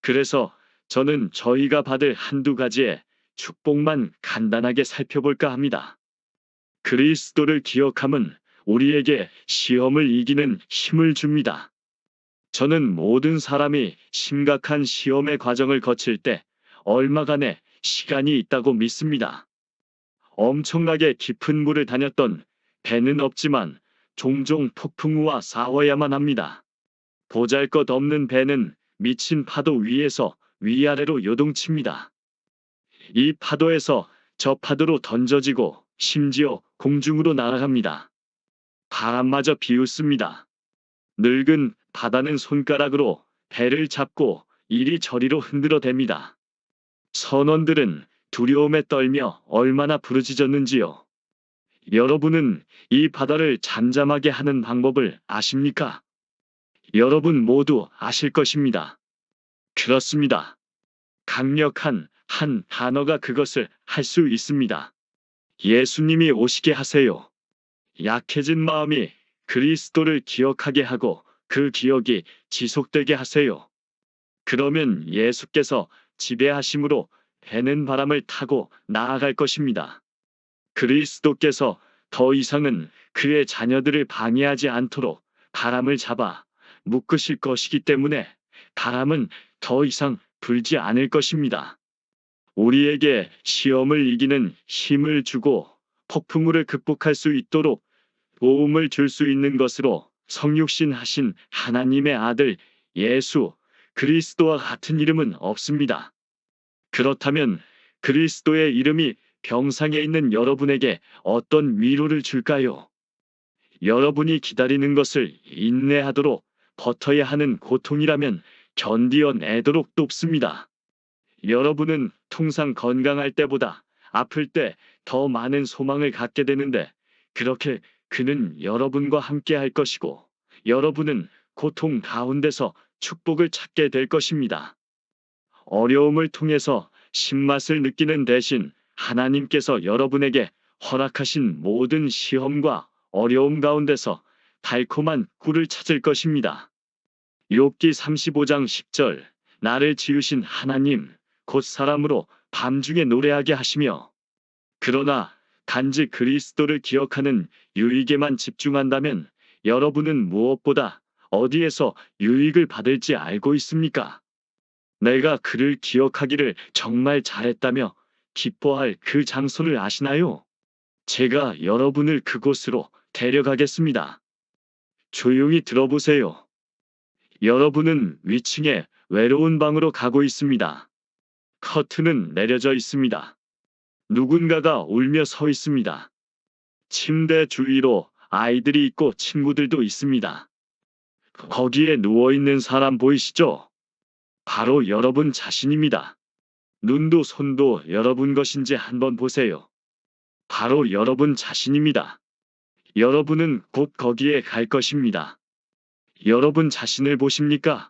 그래서 저는 저희가 받을 한두 가지의 축복만 간단하게 살펴볼까 합니다. 그리스도를 기억함은 우리에게 시험을 이기는 힘을 줍니다. 저는 모든 사람이 심각한 시험의 과정을 거칠 때 얼마간의 시간이 있다고 믿습니다. 엄청나게 깊은 물을 다녔던 배는 없지만 종종 폭풍우와 싸워야만 합니다. 보잘것없는 배는 미친 파도 위에서 위아래로 요동칩니다. 이 파도에서 저 파도로 던져지고 심지어 공중으로 날아갑니다. 바람마저 비웃습니다. 늙은 바다는 손가락으로 배를 잡고 이리저리로 흔들어댑니다. 선원들은 두려움에 떨며 얼마나 부르짖었는지요. 여러분은 이 바다를 잠잠하게 하는 방법을 아십니까? 여러분 모두 아실 것입니다. 그렇습니다. 강력한 한 단어가 그것을 할 수 있습니다. 예수님이 오시게 하세요. 약해진 마음이 그리스도를 기억하게 하고 그 기억이 지속되게 하세요. 그러면 예수께서 지배하심으로 배는 바람을 타고 나아갈 것입니다. 그리스도께서 더 이상은 그의 자녀들을 방해하지 않도록 바람을 잡아 묶으실 것이기 때문에 바람은 더 이상 불지 않을 것입니다. 우리에게 시험을 이기는 힘을 주고 폭풍우를 극복할 수 있도록 도움을 줄 수 있는 것으로 성육신 하신 하나님의 아들 예수 그리스도와 같은 이름은 없습니다. 그렇다면 그리스도의 이름이 병상에 있는 여러분에게 어떤 위로를 줄까요? 여러분이 기다리는 것을 인내하도록 버텨야 하는 고통이라면 견디어내도록 돕습니다. 여러분은 통상 건강할 때보다 아플 때 더 많은 소망을 갖게 되는데 그렇게 그는 여러분과 함께 할 것이고 여러분은 고통 가운데서 축복을 찾게 될 것입니다. 어려움을 통해서 신맛을 느끼는 대신 하나님께서 여러분에게 허락하신 모든 시험과 어려움 가운데서 달콤한 꿀을 찾을 것입니다. 욥기 35장 10절 나를 지으신 하나님 곧 사람으로 밤중에 노래하게 하시며 그러나 단지 그리스도를 기억하는 유익에만 집중한다면 여러분은 무엇보다 어디에서 유익을 받을지 알고 있습니까? 내가 그를 기억하기를 정말 잘했다며 기뻐할 그 장소를 아시나요? 제가 여러분을 그곳으로 데려가겠습니다. 조용히 들어보세요. 여러분은 위층의 외로운 방으로 가고 있습니다. 커튼은 내려져 있습니다. 누군가가 울며 서 있습니다. 침대 주위로 아이들이 있고 친구들도 있습니다. 거기에 누워있는 사람 보이시죠? 바로 여러분 자신입니다. 눈도 손도 여러분 것인지 한번 보세요. 바로 여러분 자신입니다. 여러분은 곧 거기에 갈 것입니다. 여러분 자신을 보십니까?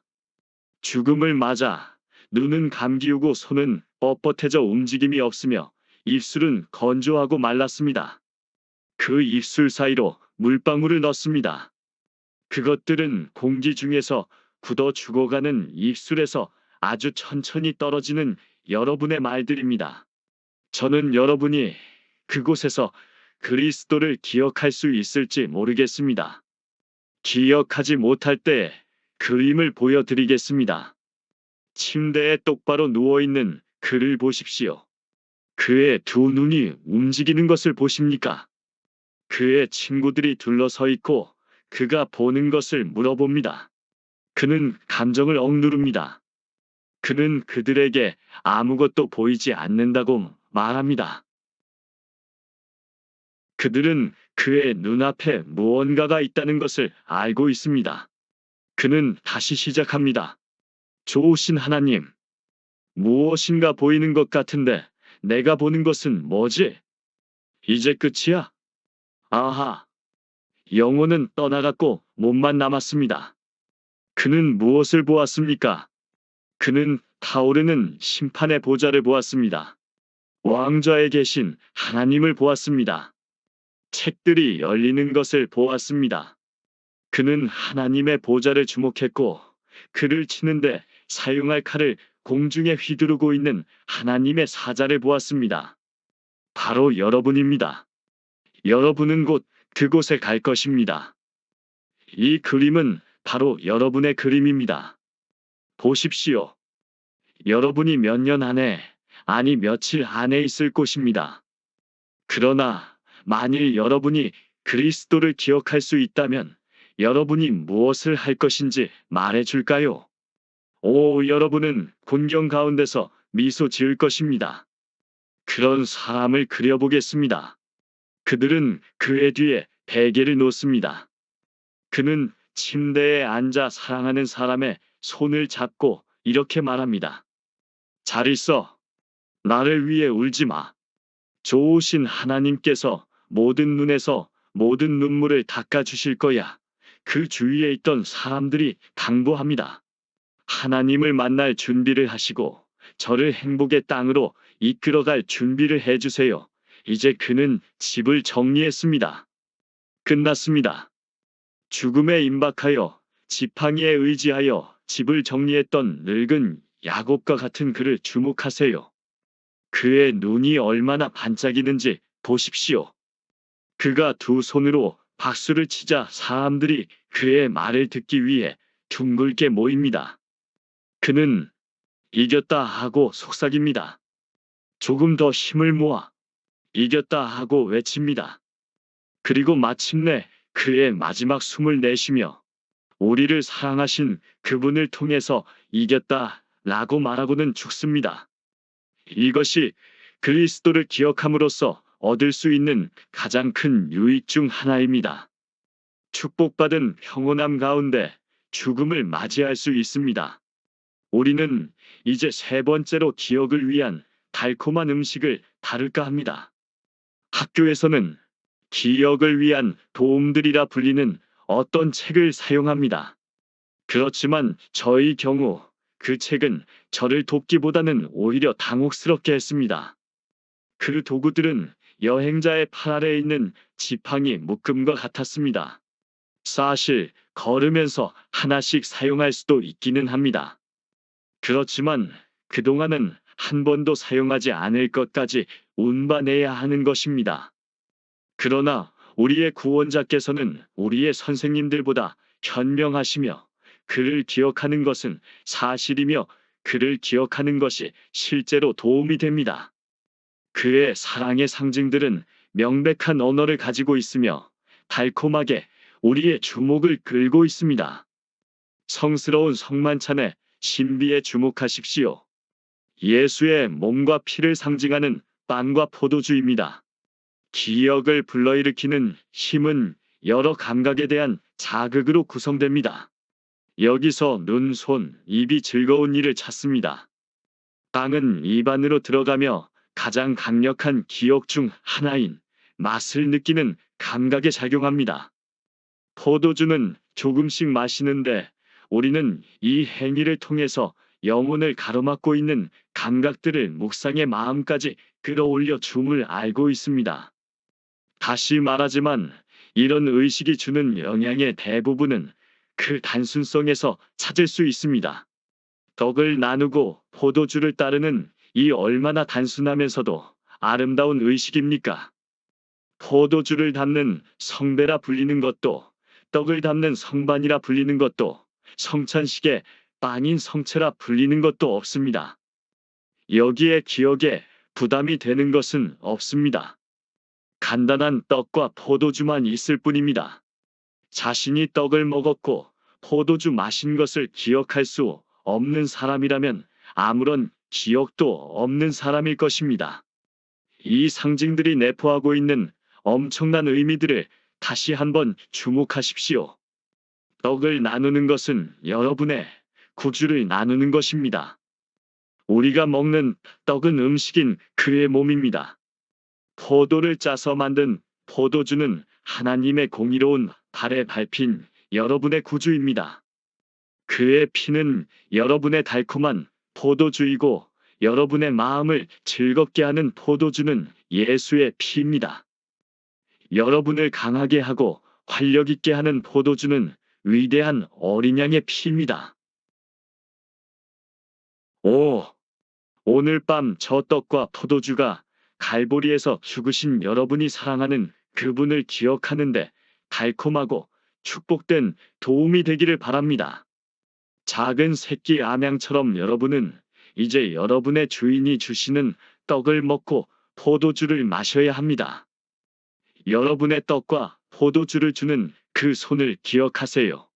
죽음을 맞아 눈은 감기우고 손은 뻣뻣해져 움직임이 없으며 입술은 건조하고 말랐습니다. 그 입술 사이로 물방울을 넣습니다. 그것들은 공기 중에서 굳어 죽어가는 입술에서 아주 천천히 떨어지는 여러분의 말들입니다. 저는 여러분이 그곳에서 그리스도를 기억할 수 있을지 모르겠습니다. 기억하지 못할 때 그림을 보여드리겠습니다. 침대에 똑바로 누워있는 그를 보십시오. 그의 두 눈이 움직이는 것을 보십니까? 그의 친구들이 둘러서 있고 그가 보는 것을 물어봅니다. 그는 감정을 억누릅니다. 그는 그들에게 아무것도 보이지 않는다고 말합니다. 그들은 그의 눈앞에 무언가가 있다는 것을 알고 있습니다. 그는 다시 시작합니다. 좋으신 하나님, 무엇인가 보이는 것 같은데 내가 보는 것은 뭐지? 이제 끝이야? 아하, 영혼은 떠나갔고 몸만 남았습니다. 그는 무엇을 보았습니까? 그는 타오르는 심판의 보좌를 보았습니다. 왕좌에 계신 하나님을 보았습니다. 책들이 열리는 것을 보았습니다. 그는 하나님의 보좌를 주목했고 그를 치는데 사용할 칼을 공중에 휘두르고 있는 하나님의 사자를 보았습니다. 바로 여러분입니다. 여러분은 곧 그곳에 갈 것입니다. 이 그림은 바로 여러분의 그림입니다. 보십시오. 여러분이 몇 년 안에, 아니 며칠 안에 있을 곳입니다. 그러나 만일 여러분이 그리스도를 기억할 수 있다면 여러분이 무엇을 할 것인지 말해 줄까요? 오, 여러분은 곤경 가운데서 미소 지을 것입니다. 그런 사람을 그려보겠습니다. 그들은 그의 뒤에 베개를 놓습니다. 그는 침대에 앉아 사랑하는 사람의 손을 잡고 이렇게 말합니다. 잘 있어. 나를 위해 울지 마. 좋으신 하나님께서 모든 눈에서 모든 눈물을 닦아주실 거야. 그 주위에 있던 사람들이 당부합니다. 하나님을 만날 준비를 하시고 저를 행복의 땅으로 이끌어갈 준비를 해주세요. 이제 그는 집을 정리했습니다. 끝났습니다. 죽음에 임박하여 지팡이에 의지하여 집을 정리했던 늙은 야곱과 같은 그를 주목하세요. 그의 눈이 얼마나 반짝이는지 보십시오. 그가 두 손으로 박수를 치자 사람들이 그의 말을 듣기 위해 둥글게 모입니다. 그는 이겼다 하고 속삭입니다. 조금 더 힘을 모아 이겼다 하고 외칩니다. 그리고 마침내 그의 마지막 숨을 내쉬며 우리를 사랑하신 그분을 통해서 이겼다 라고 말하고는 죽습니다. 이것이 그리스도를 기억함으로써 얻을 수 있는 가장 큰 유익 중 하나입니다. 축복받은 평온함 가운데 죽음을 맞이할 수 있습니다. 우리는 이제 세 번째로 기억을 위한 달콤한 음식을 다룰까 합니다. 학교에서는 기억을 위한 도움들이라 불리는 어떤 책을 사용합니다. 그렇지만 저의 경우 그 책은 저를 돕기보다는 오히려 당혹스럽게 했습니다. 그 도구들은 여행자의 팔 아래에 있는 지팡이 묶음과 같았습니다. 사실 걸으면서 하나씩 사용할 수도 있기는 합니다. 그렇지만 그동안은 한 번도 사용하지 않을 것까지 운반해야 하는 것입니다. 그러나 우리의 구원자께서는 우리의 선생님들보다 현명하시며 그를 기억하는 것은 사실이며 그를 기억하는 것이 실제로 도움이 됩니다. 그의 사랑의 상징들은 명백한 언어를 가지고 있으며 달콤하게 우리의 주목을 끌고 있습니다. 성스러운 성만찬의 신비에 주목하십시오. 예수의 몸과 피를 상징하는 빵과 포도주입니다. 기억을 불러일으키는 힘은 여러 감각에 대한 자극으로 구성됩니다. 여기서 눈, 손, 입이 즐거운 일을 찾습니다. 빵은 입 안으로 들어가며 가장 강력한 기억 중 하나인 맛을 느끼는 감각에 작용합니다. 포도주는 조금씩 마시는데 우리는 이 행위를 통해서 영혼을 가로막고 있는 감각들을 묵상의 마음까지 끌어올려 줌을 알고 있습니다. 다시 말하지만 이런 의식이 주는 영향의 대부분은 그 단순성에서 찾을 수 있습니다. 떡을 나누고 포도주를 따르는 이 얼마나 단순하면서도 아름다운 의식입니까? 포도주를 담는 성배라 불리는 것도, 떡을 담는 성반이라 불리는 것도, 성찬식의 빵인 성체라 불리는 것도 없습니다. 여기에 기억에 부담이 되는 것은 없습니다. 간단한 떡과 포도주만 있을 뿐입니다. 자신이 떡을 먹었고 포도주 마신 것을 기억할 수 없는 사람이라면 아무런 기억도 없는 사람일 것입니다. 이 상징들이 내포하고 있는 엄청난 의미들을 다시 한번 주목하십시오. 떡을 나누는 것은 여러분의 구주를 나누는 것입니다. 우리가 먹는 떡은 음식인 그의 몸입니다. 포도를 짜서 만든 포도주는 하나님의 공의로운 발에 밟힌 여러분의 구주입니다. 그의 피는 여러분의 달콤한 포도주이고 여러분의 마음을 즐겁게 하는 포도주는 예수의 피입니다. 여러분을 강하게 하고 활력 있게 하는 포도주는 위대한 어린 양의 피입니다. 오, 오늘 밤 저 떡과 포도주가 갈보리에서 죽으신 여러분이 사랑하는 그분을 기억하는데 달콤하고 축복된 도움이 되기를 바랍니다. 작은 새끼 암양처럼 여러분은 이제 여러분의 주인이 주시는 떡을 먹고 포도주를 마셔야 합니다. 여러분의 떡과 포도주를 주는 그 손을 기억하세요.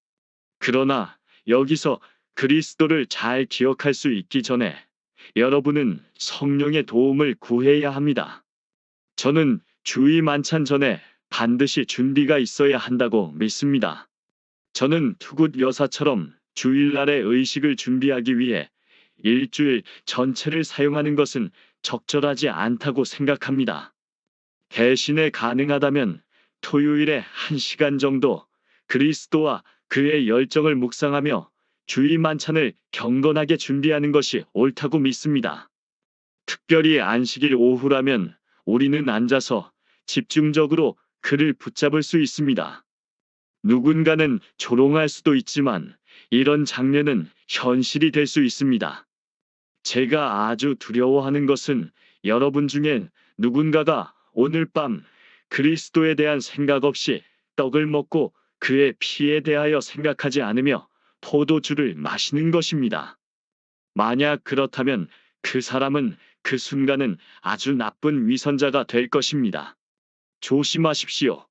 그러나 여기서 그리스도를 잘 기억할 수 있기 전에 여러분은 성령의 도움을 구해야 합니다. 저는 주의 만찬 전에 반드시 준비가 있어야 한다고 믿습니다. 저는 투굿 여사처럼 주일날의 의식을 준비하기 위해 일주일 전체를 사용하는 것은 적절하지 않다고 생각합니다. 대신에 가능하다면 토요일에 1시간 정도 그리스도와 그의 열정을 묵상하며 주일 만찬을 경건하게 준비하는 것이 옳다고 믿습니다. 특별히 안식일 오후라면 우리는 앉아서 집중적으로 그를 붙잡을 수 있습니다. 누군가는 조롱할 수도 있지만 이런 장면은 현실이 될 수 있습니다. 제가 아주 두려워하는 것은 여러분 중엔 누군가가 오늘 밤 그리스도에 대한 생각 없이 떡을 먹고 그의 피에 대하여 생각하지 않으며 포도주를 마시는 것입니다. 만약 그렇다면 그 사람은 그 순간은 아주 나쁜 위선자가 될 것입니다. 조심하십시오.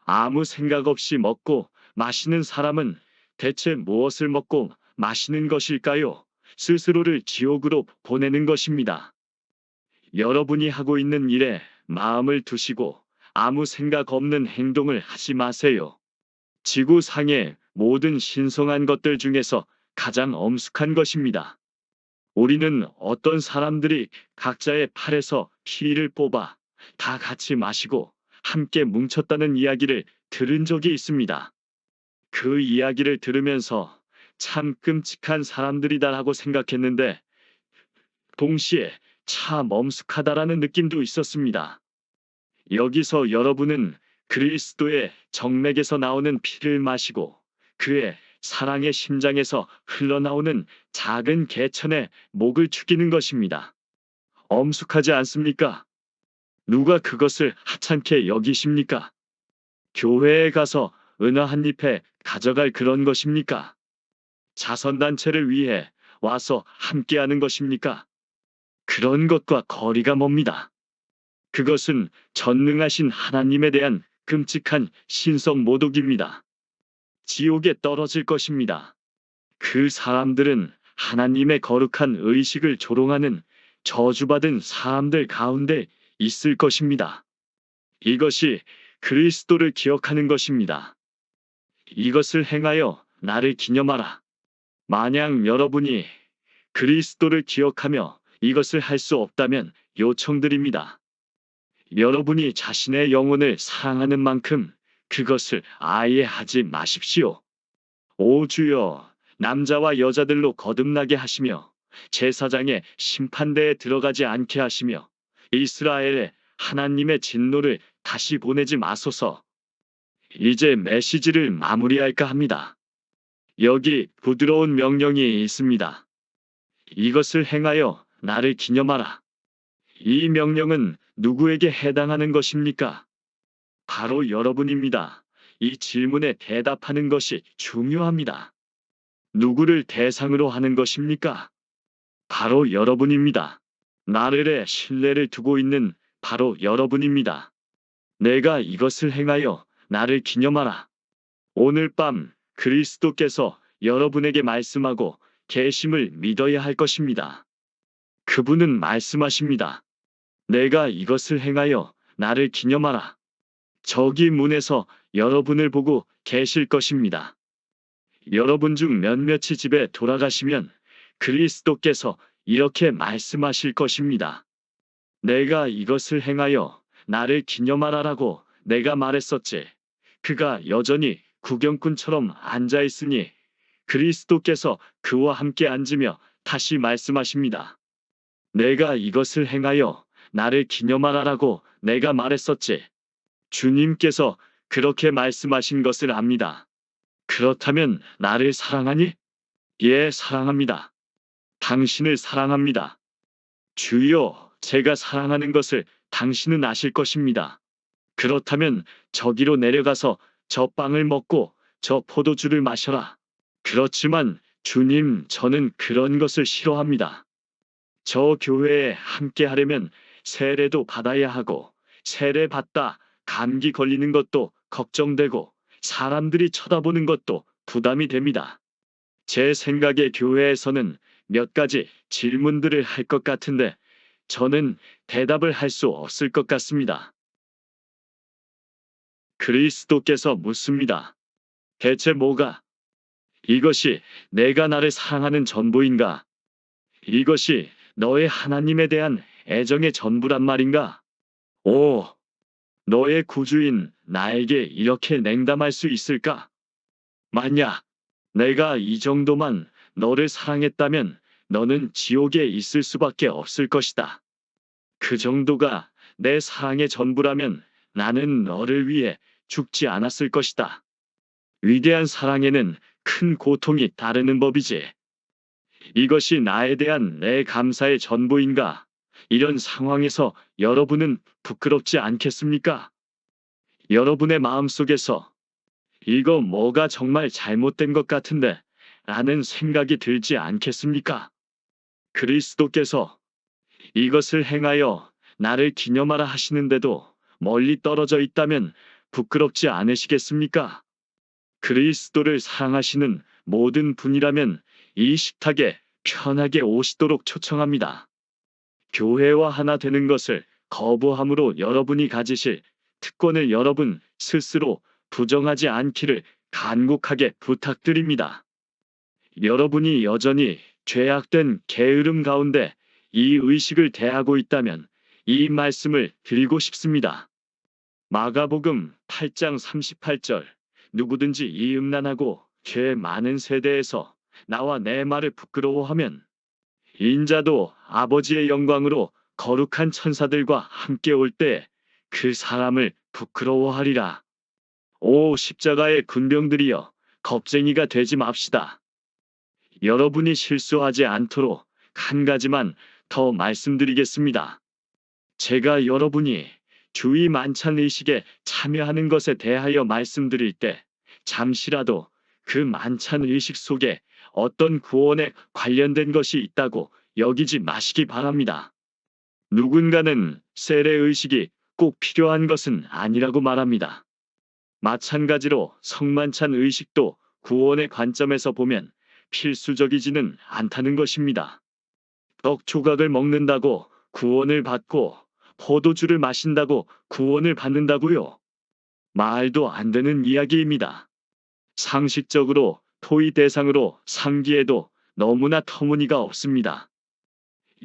아무 생각 없이 먹고 마시는 사람은 대체 무엇을 먹고 마시는 것일까요? 스스로를 지옥으로 보내는 것입니다. 여러분이 하고 있는 일에 마음을 두시고 아무 생각 없는 행동을 하지 마세요. 지구상의 모든 신성한 것들 중에서 가장 엄숙한 것입니다. 우리는 어떤 사람들이 각자의 팔에서 피를 뽑아 다 같이 마시고 함께 뭉쳤다는 이야기를 들은 적이 있습니다. 그 이야기를 들으면서 참 끔찍한 사람들이다라고 생각했는데 동시에 참 엄숙하다라는 느낌도 있었습니다. 여기서 여러분은 그리스도의 정맥에서 나오는 피를 마시고 그의 사랑의 심장에서 흘러나오는 작은 개천의 목을 축이는 것입니다. 엄숙하지 않습니까? 누가 그것을 하찮게 여기십니까? 교회에 가서 은화 한 잎에 가져갈 그런 것입니까? 자선단체를 위해 와서 함께하는 것입니까? 그런 것과 거리가 멉니다. 그것은 전능하신 하나님에 대한 끔찍한 신성 모독입니다. 지옥에 떨어질 것입니다. 그 사람들은 하나님의 거룩한 의식을 조롱하는 저주받은 사람들 가운데 있을 것입니다. 이것이 그리스도를 기억하는 것입니다. 이것을 행하여 나를 기념하라. 만약 여러분이 그리스도를 기억하며 이것을 할 수 없다면 요청드립니다. 여러분이 자신의 영혼을 사랑하는 만큼 그것을 아예 하지 마십시오. 오 주여, 남자와 여자들로 거듭나게 하시며 제사장의 심판대에 들어가지 않게 하시며 이스라엘에 하나님의 진노를 다시 보내지 마소서. 이제 메시지를 마무리할까 합니다. 여기 부드러운 명령이 있습니다. 이것을 행하여 나를 기념하라. 이 명령은 누구에게 해당하는 것입니까? 바로 여러분입니다. 이 질문에 대답하는 것이 중요합니다. 누구를 대상으로 하는 것입니까? 바로 여러분입니다. 나를에 신뢰를 두고 있는 바로 여러분입니다. 내가 이것을 행하여 나를 기념하라. 오늘 밤 그리스도께서 여러분에게 말씀하고 계심을 믿어야 할 것입니다. 그분은 말씀하십니다. 내가 이것을 행하여 나를 기념하라. 저기 문에서 여러분을 보고 계실 것입니다. 여러분 중 몇몇이 집에 돌아가시면 그리스도께서 이렇게 말씀하실 것입니다. 내가 이것을 행하여 나를 기념하라라고 내가 말했었지. 그가 여전히 구경꾼처럼 앉아있으니 그리스도께서 그와 함께 앉으며 다시 말씀하십니다. 내가 이것을 행하여 나를 기념하라라고 내가 말했었지. 주님께서 그렇게 말씀하신 것을 압니다. 그렇다면 나를 사랑하니? 예, 사랑합니다. 당신을 사랑합니다. 주여, 제가 사랑하는 것을 당신은 아실 것입니다. 그렇다면 저기로 내려가서 저 빵을 먹고 저 포도주를 마셔라. 그렇지만 주님, 저는 그런 것을 싫어합니다. 저 교회에 함께 하려면 세례도 받아야 하고 세례 받다 감기 걸리는 것도 걱정되고 사람들이 쳐다보는 것도 부담이 됩니다. 제 생각에 교회에서는 몇 가지 질문들을 할 것 같은데 저는 대답을 할 수 없을 것 같습니다. 그리스도께서 묻습니다. 대체 뭐가? 이것이 내가 나를 사랑하는 전부인가? 이것이 너의 하나님에 대한 애정의 전부란 말인가? 오, 너의 구주인 나에게 이렇게 냉담할 수 있을까? 만약 내가 이 정도만 너를 사랑했다면 너는 지옥에 있을 수밖에 없을 것이다. 그 정도가 내 사랑의 전부라면 나는 너를 위해 죽지 않았을 것이다. 위대한 사랑에는 큰 고통이 따르는 법이지. 이것이 나에 대한 내 감사의 전부인가? 이런 상황에서 여러분은 부끄럽지 않겠습니까? 여러분의 마음속에서 이거 뭐가 정말 잘못된 것 같은데 라는 생각이 들지 않겠습니까? 그리스도께서 이것을 행하여 나를 기념하라 하시는데도 멀리 떨어져 있다면 부끄럽지 않으시겠습니까? 그리스도를 사랑하시는 모든 분이라면 이 식탁에 편하게 오시도록 초청합니다. 교회와 하나 되는 것을 거부함으로 여러분이 가지실 특권을 여러분 스스로 부정하지 않기를 간곡하게 부탁드립니다. 여러분이 여전히 죄악된 게으름 가운데 이 의식을 대하고 있다면 이 말씀을 드리고 싶습니다. 마가복음 8장 38절 누구든지 이 음란하고 죄 많은 세대에서 나와 내 말을 부끄러워하면 인자도 아버지의 영광으로 거룩한 천사들과 함께 올 때 그 사람을 부끄러워하리라. 오 십자가의 군병들이여 겁쟁이가 되지 맙시다. 여러분이 실수하지 않도록 한 가지만 더 말씀드리겠습니다. 제가 여러분이 주의 만찬 의식에 참여하는 것에 대하여 말씀드릴 때 잠시라도 그 만찬 의식 속에 어떤 구원에 관련된 것이 있다고 여기지 마시기 바랍니다. 누군가는 세례 의식이 꼭 필요한 것은 아니라고 말합니다. 마찬가지로 성만찬 의식도 구원의 관점에서 보면 필수적이지는 않다는 것입니다. 떡 조각을 먹는다고 구원을 받고 포도주를 마신다고 구원을 받는다고요? 말도 안 되는 이야기입니다. 상식적으로 토의 대상으로 상기해도 너무나 터무니가 없습니다.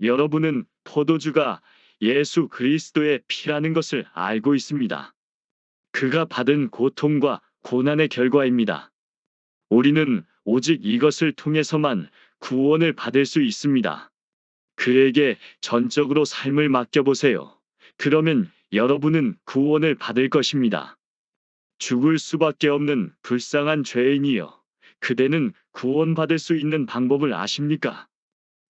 여러분은 포도주가 예수 그리스도의 피라는 것을 알고 있습니다. 그가 받은 고통과 고난의 결과입니다. 우리는 오직 이것을 통해서만 구원을 받을 수 있습니다. 그에게 전적으로 삶을 맡겨보세요. 그러면 여러분은 구원을 받을 것입니다. 죽을 수밖에 없는 불쌍한 죄인이여, 그대는 구원받을 수 있는 방법을 아십니까?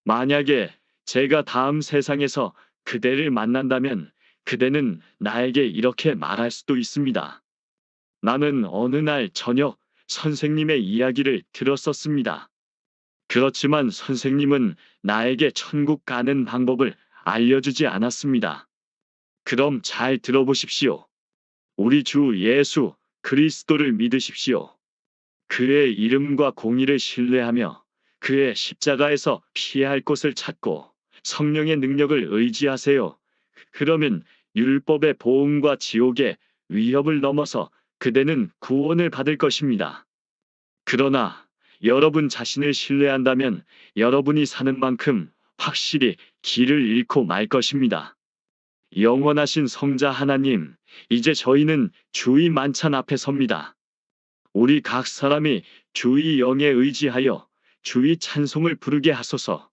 만약에 제가 다음 세상에서 그대를 만난다면 그대는 나에게 이렇게 말할 수도 있습니다. 나는 어느 날 저녁 선생님의 이야기를 들었었습니다. 그렇지만 선생님은 나에게 천국 가는 방법을 알려주지 않았습니다. 그럼 잘 들어보십시오. 우리 주 예수 그리스도를 믿으십시오. 그의 이름과 공의를 신뢰하며 그의 십자가에서 피해야 할 곳을 찾고 성령의 능력을 의지하세요. 그러면 율법의 보응과 지옥의 위협을 넘어서 그대는 구원을 받을 것입니다. 그러나 여러분 자신을 신뢰한다면 여러분이 사는 만큼 확실히 길을 잃고 말 것입니다. 영원하신 성자 하나님, 이제 저희는 주의 만찬 앞에 섭니다. 우리 각 사람이 주의 영에 의지하여 주의 찬송을 부르게 하소서.